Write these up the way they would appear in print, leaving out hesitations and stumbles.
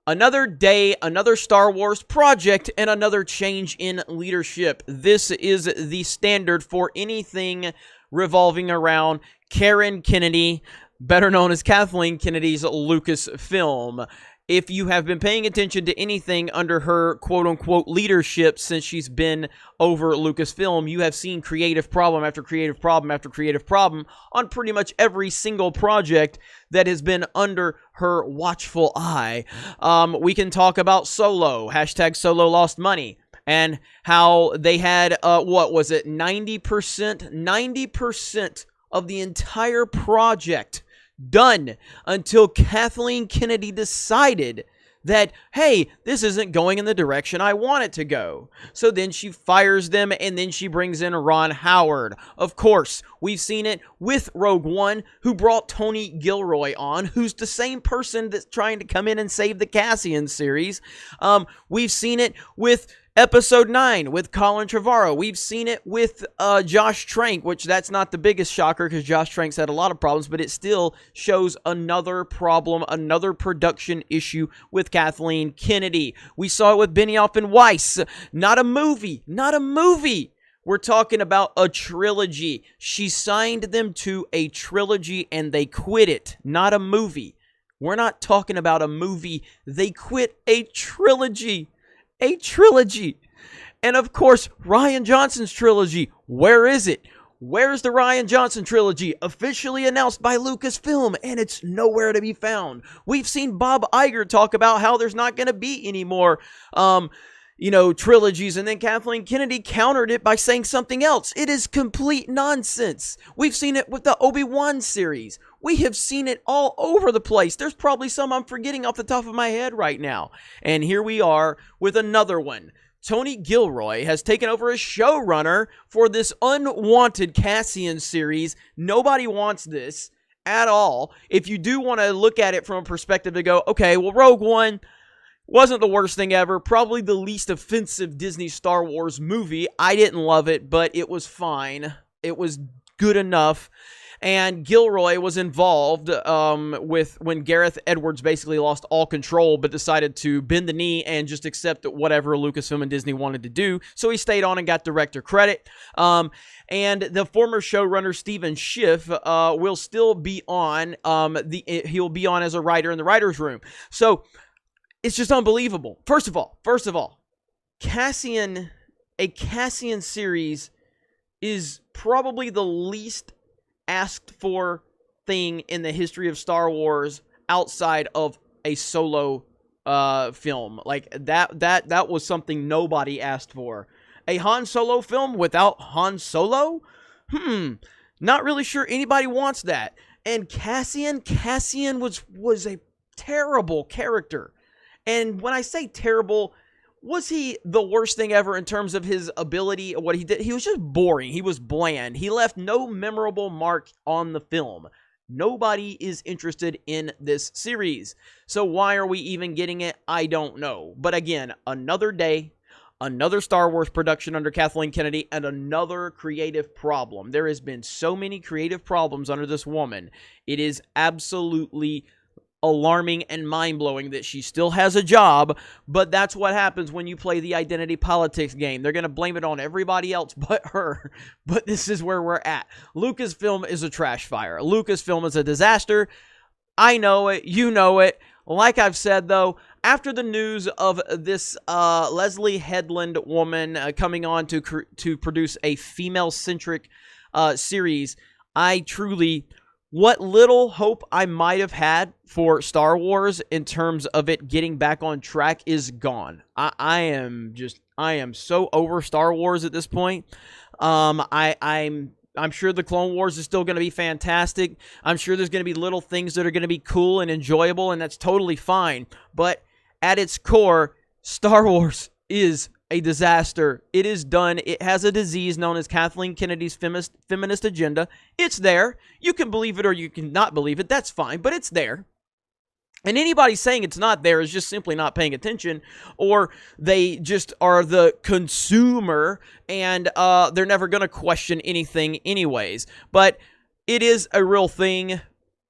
Another day, another Star Wars project, and another change in leadership. This is the standard for anything revolving around Karen Kennedy, better known as Kathleen Kennedy's Lucasfilm. If you have been paying attention to anything under her quote-unquote leadership since she's been over Lucasfilm, you have seen creative problem after creative problem after creative problem on pretty much every single project that has been under her watchful eye. We can talk about Solo, hashtag Solo lost money, and how they had, 90% of the entire project done until Kathleen Kennedy decided that, hey, this isn't going in the direction I want it to go. So then she fires them, and then she brings in Ron Howard. Of course, we've seen it with Rogue One, who brought Tony Gilroy on, who's the same person that's trying to come in and save the Cassian series. We've seen it with Episode 9 with Colin Trevorrow. We've seen it with Josh Trank, which that's not the biggest shocker because Josh Trank's had a lot of problems, but it still shows another problem, another production issue with Kathleen Kennedy. We saw it with Benioff and Weiss. Not a movie. We're talking about a trilogy. She signed them to a trilogy and they quit it, not a movie. We're not talking about a movie. They quit a trilogy. A trilogy. And of course, Rian Johnson's trilogy. Where is it? Where's the Rian Johnson trilogy officially announced by Lucasfilm? And it's nowhere to be found. We've seen Bob Iger talk about how there's not going to be any more, trilogies. And then Kathleen Kennedy countered it by saying something else. It is complete nonsense. We've seen it with the Obi-Wan series. We have seen it all over the place. There's probably some I'm forgetting off the top of my head right now. And here we are with another one. Tony Gilroy has taken over as showrunner for this unwanted Cassian series. Nobody wants this at all. If you do want to look at it from a perspective to go, okay, well, Rogue One wasn't the worst thing ever. Probably the least offensive Disney Star Wars movie. I didn't love it, but it was fine. It was good enough. And Gilroy was involved with when Gareth Edwards basically lost all control but decided to bend the knee and just accept whatever Lucasfilm and Disney wanted to do. So he stayed on and got director credit. And the former showrunner Stephen Schiff will still be on. He'll be on as a writer in the writer's room. So it's just unbelievable. First of all, a Cassian series is probably the least asked for thing in the history of Star Wars outside of a Solo film. Like that was something nobody asked for. A Han Solo film without Han Solo? Not really sure anybody wants that. And Cassian was a terrible character. And when I say terrible, was he the worst thing ever in terms of his ability, what he did? He was just boring. He was bland. He left no memorable mark on the film. Nobody is interested in this series. So why are we even getting it? I don't know. But again, another day, another Star Wars production under Kathleen Kennedy, and another creative problem. There has been so many creative problems under this woman. It is absolutely alarming and mind-blowing that she still has a job, but that's what happens when you play the identity politics game. They're going to blame it on everybody else but her, but this is where we're at. Lucasfilm is a trash fire. Lucasfilm is a disaster. I know it. You know it. Like I've said, though, after the news of this Leslie Headland woman coming on to produce a female-centric series, I truly... what little hope I might have had for Star Wars in terms of it getting back on track is gone. I am so over Star Wars at this point. I'm sure the Clone Wars is still going to be fantastic. I'm sure there's going to be little things that are going to be cool and enjoyable, and that's totally fine. But at its core, Star Wars is a disaster. It is done. It has a disease known as Kathleen Kennedy's feminist agenda. It's there. You can believe it or you can not believe it. That's fine, but it's there. And anybody saying it's not there is just simply not paying attention, or they just are the consumer and they're never going to question anything anyways. But it is a real thing.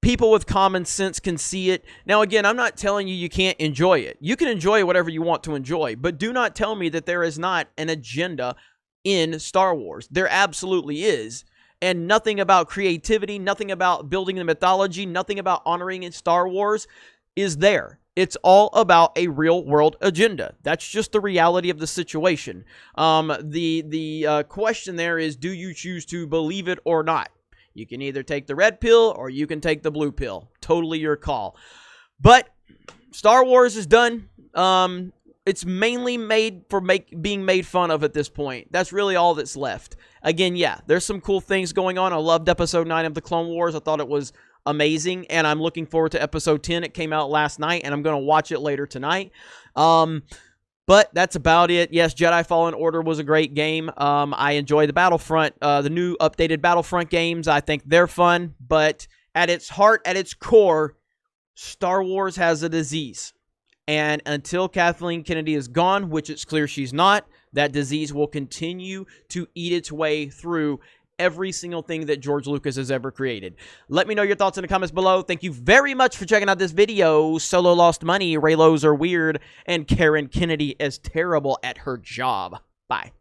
people with common sense can see it. Now, again, I'm not telling you can't enjoy it. You can enjoy whatever you want to enjoy, but do not tell me that there is not an agenda in Star Wars. There absolutely is. And nothing about creativity, nothing about building the mythology, nothing about honoring in Star Wars is there. It's all about a real-world agenda. That's just the reality of the situation. The question there is, do you choose to believe it or not? You can either take the red pill or you can take the blue pill. Totally your call. But Star Wars is done. It's mainly made for being made fun of at this point. That's really all that's left. Again, yeah, there's some cool things going on. I loved Episode 9 of the Clone Wars. I thought it was amazing, and I'm looking forward to Episode 10. It came out last night, and I'm going to watch it later tonight. But that's about it. Yes, Jedi Fallen Order was a great game. I enjoy the Battlefront, the new updated Battlefront games. I think they're fun, but at its heart, at its core, Star Wars has a disease. And until Kathleen Kennedy is gone, which it's clear she's not, that disease will continue to eat its way through every single thing that George Lucas has ever created. Let me know your thoughts in the comments below. Thank you very much for checking out this video. Solo lost money, Reylos are weird, and Karen Kennedy is terrible at her job. Bye.